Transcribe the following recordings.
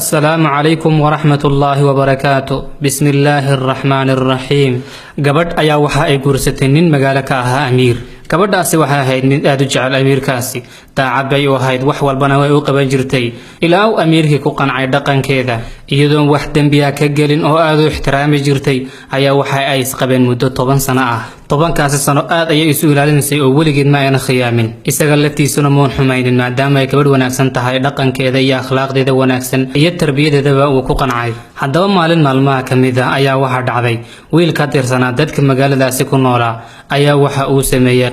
السلام عليكم ورحمة الله وبركاته بسم الله الرحمن الرحيم gabadh ayaa waxa ay guursatay nin magaalo ka ahaa amiir gabadhaasi waxa ahayd nin aad u jecel amiirkaasi daacad bay u ahayd wax walbana way u qaban jirtay ilaa uu amiirkii ku qancay dhaqankeeda iyadoo wax dambiya ka gelin oo aad u ixtiraami jirtay ayaa waxa ay isqabeen muddo 10 sano ah 10kaasi sano aad ayay isu ilaalinaysay oo weligeed ma ayna khiyaamin isaga laftiisuna moon xumaynin maadaama ay gabadh wanaagsan tahay dhaqankeeda iyo akhlaaqdeeda wanaagsan iyo tarbiyadeedaba uu ku qancay haddaba maalin maalmaha kamid ah ayaa waxa dhacday wiil ka tirsanaa dadka magaaladaasi ku noolaa ayaa waxa uu sameeyay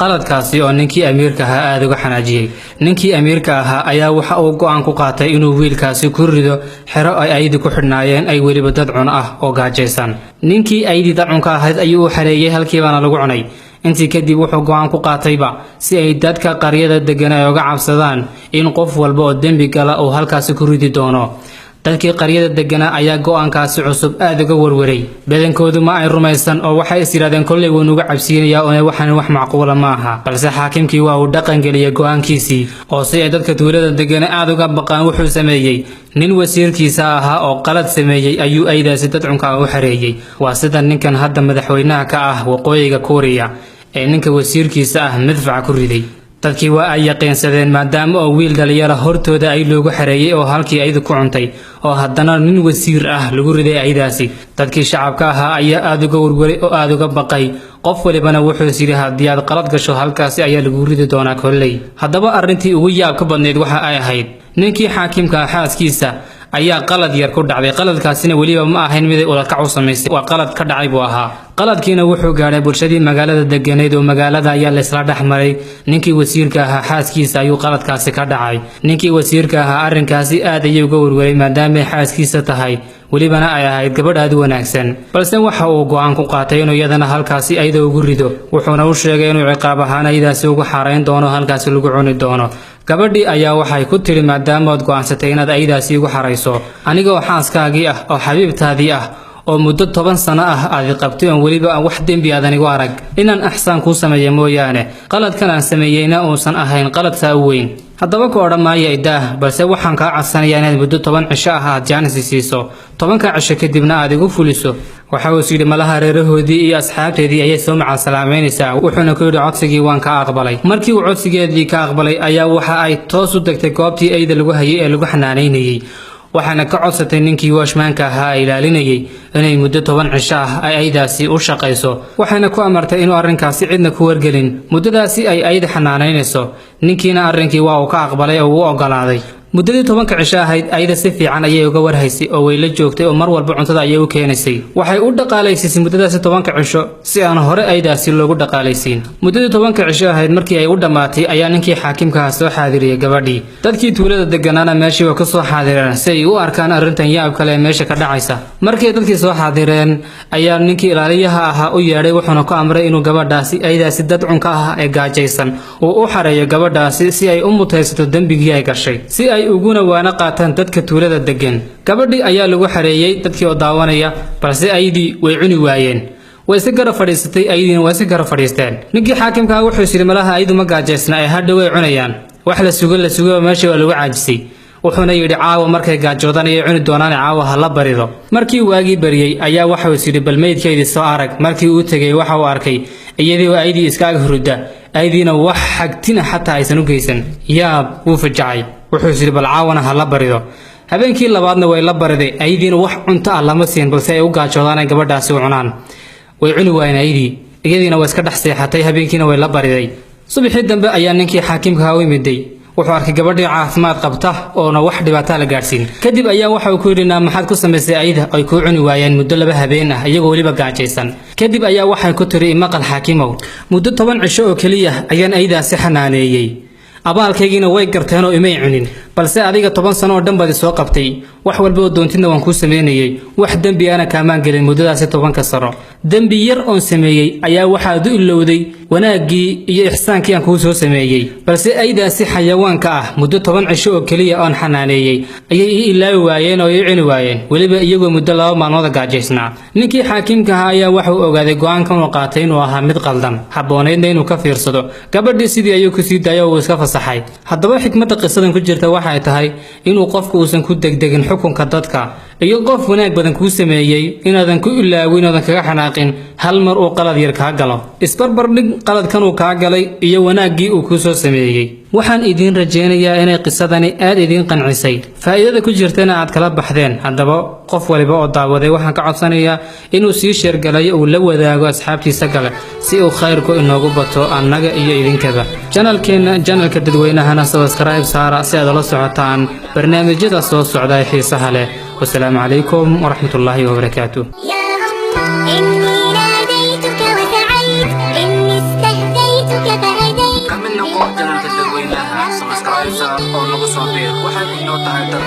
qaladkaasi oo ninkii amiirka ahaa aad uga xanaajiyay ninkii amiirka ahaa ayaa waxa uu go'aan ku qaatay inuu wiilkaasi ku rido xero ay aydi ku xidhnaayeen ay weliba dad cun ah oo gaajaysan ninkii aydi dad cunka ahayd ayuu u xareeyay halkiibaana lagu cunay intii kadib wuxuu go'aan ku qaatayba si ay dadka qaryada degan ay uga cabsadaan in qof walba oo dembi gala uu halkaasi ku ridi doono dadkii qaryada degana ayaa go'aankaasi cusub aad uga warwaray badankoodu ma ay rumaysan oo waxay is yiraahdeen kolley wuu nuga cabsiinaya oo waxaan wax macquul ma aha balse xaakimkii waa uu dhaqan galiyay go'aankiisii oo si ay dadka tuulada degana aad uga baqaan wuxuu sameeyay nin wasiirkiisa ahaa oo qalad sameeyay ayuu aydaasi dad cunka u xareeyay waa sida ninkan hadda madaxweynaha ka ah waqooyiga Kooriya ee ninka wasiirkiisa ah madfac ku riday dadkii waa ay yaqiinsadeen maadaama oo wiil dhalinyaro hortooda ay loogu xareeyay oo halkii aydu ku cuntay oo haddana nin wasiir ah lagu riday aydaasi dadkii shacabka ahaa ayaa aad uga warwaray oo aad uga baqay qof walibana wuxuu yiri haddii aad qalad gasho halkaasi ayaa lagu ridi doonaa kolley haddaba arrintii ugu yaab ka badneed waxa ay ahayd ninkii xaakimka xaaskiisa ayaa qalad yar ku dhacday qaladkaasina waliba ma ahayn mid uu ka cusameysay waa qalad ka dhacay buu ahaa qaladkiina wuxuu gaaray bulshadii magaalada deganeed oo magaalada ayaa la isla dhaxmaray ninkii wasiirka ahaa xaaskiisa ayuu qaladkaasi ka dhacay ninkii wasiirka ahaa arrinkaasi aad ayuu uga warwaray maadaama ay xaaskiisa tahay walibana ay ahayd gabadh aad u wanaagsan balse waxa uu go'aan ku qaatay inuu iyadana halkaasi ayda ugu rido wuxuuna u sheegay inuu ciqaab ahaan aydaasi ugu xareyn doono halkaasi lagu cuni doono gabadhii ayaa waxay ku tiri maadaama aad go'aansatay inaad aydaasi ugu xareyso anigoo xaaskaagii ah oo xabiibtaadii ah oo muddo 10 sano ah aad qabtay oo waliba wax dembi aadan igu arag inaan axsaan ku sameeyo mooyaane qaladkan aan sameeyayna uusan ahayn qalad saa weyn haddaba ku odhamaaya idaah balse waxaan kaa codsanayaa inaad muddo 10 cisho ah aad jaanis siiso 10ka cisho kadibna aad igu fuliso waxa uu yiri malaha reerahoodii iyo asxaabteedii ayay soo macal salaameynaysaa wuxuuna ku yiri codsigii waan ka aqbalay markii uu codsigeedii ka aqbalay ayaa waxa ay toos u degtay goobtii ayda lagu hayay ee lagu xanaaneynayay waxaana ka codsatay ninkii washmaanka ahaa ilaalinayay inay muddo 10 cisho ah ay aydaasi u shaqayso waxaana ku amartay inuu arrinkaasi cidna ku wargelin muddadaasi ay ayda xanaaneynayso ninkiina arrinkii waa uu ka aqbalay oo uu ogolaaday muddadii 10 cisho ahayd ayda si fiican ayay uga warhaysay oo way la joogtay oo mar walba cuntada ayay u keenaysay waxay u dhaqaaleysay muddadaasi 10 cisho si aan hore aydaasi loogu dhaqaaleysiin muddadii 10 cisho ahayd markii ay u dhamaatay ayaa ninkii xaakimka soo xaadiriyay gabadhii dadkii tuulada deganaana meeshii ka soo xaadireen si ay u arkaan arrintan yaab kale meesha ka dhacaysa markii dadkii soo xaadireen ayaa ninkii ilaaliyaha ahaa u yeedhay wuxuuna ku amray inuu gabadhaasi aydaasi dad cunka ah ee gaajaysan uu u xareeyo gabadhaasi si ay u mutaysato dambigii ay gashay si ay uguna waana qaataan dadka tuulada degan gabadhii ayaa lagu xareeyay dadkii oo daawanaya balse aydii way cuni waayeen way si garab fadhiisatay aydiina way si garab fadhiisteen ninkii xaakimka wuxuu yiri malaha aydu ma gaajaysna ay hadda way cunayaan wax la sugo meesha waa lagu caajisay wuxuuna yiri caawa markay gaajoodan ay cuni doonaan caawa hala barido markii waagii bariyay ayaa waxa uu yiri bal meydkeedii soo arag markii uu tagay waxa uu arkay iyadii oo aydii iskaaga hurda aydiina wax xagtina xataa aysan u geysan yaab uu fajacay wuxuu yiri bal caawana hala barido habeenkii labaadna way la bariday aydiina wax cunto ah lama siin balse ay u gaajoodaan gabadhaasi u cunaan way cuni waayeen aydii iyadiina way iska dhax seexatay habeenkiina way la bariday subaxii dambe ayaa ninkii xaakimka u yimiday wuxuu arkay gabadhii caafimaad qabta oo wax dhibaato la gaarsiin kadib ayaa waxa uu ku yiri maxaad ku sameysay ayda ay ku cuni waayeen muddo 2 habeen ah iyagoo waliba gaajaysan kadib ayaa waxay ku tiri maqal xaakimow muddo 10 cisho oo kaliya ayaan aydaasi xanaaneeyay abaalkaygiina way garteen oo imay cunin balse adiga 10 sano oo dhan baad soo qabtay wax walba oo doontidna waan ku sameeyay wax dambi ana kaamaan gelin muddadaasi 10 sano dambi yar oo sameeyay ayaa waxa uu ilowday wanaagii iyo ihsaankii aan ku soo sameeyay balse aydaasi xayawaanka ah muddo 10 cisho oo kaliya aan xanaaneeyay ayay ilaawi waayeen oo ay cuni waayeen waliba iyagoo muddo 2 maalmood gaajaysnaa ninkii xaakimka ayaa waxa uu ogaaday go'aankan uu qaatay inuu ahaa mid qaldan habooneed inuu ka fiirsado gabadhii sidii ayuu ku sii daayay oo iska fasaxay haddaba xikmadda qisadan ku jirta waxay tahay inuu qofku uusan ku degdegin xukunka dadka iyo qof wanaag badan kuu sameeyey inaadan ku ilaawin oodan kaga xanaaqin hal mar uu qalad yar kaa galo isbarbar dhig qaladkan uu kaa galay iyo wanaaggii uu kuu soo sameeyey waxaan idiin rajaynayaa inay qisadani aad idiin qancisay faa'iidada ku jirtana aad kala baxdeen haddaba qof waliba oo daawaday waxaan ka codsanayaa inuu sii sheergalayo uu la wadaago asxaabtiisa kale si uu khayrku inoogu bato annaga iyo idinkaba janalka dadweynahana subscribe saara si aad ula socotaan barnaamijyada soo socda ee xiisaha leh والسلام عليكم ورحمة الله وبركاته يا الله إني ناديتك وسعيت إني استهديتك فهديت كم من نقول جنال كدوينها سبسكرايب سار أو نقص بير وحد إنه تهدر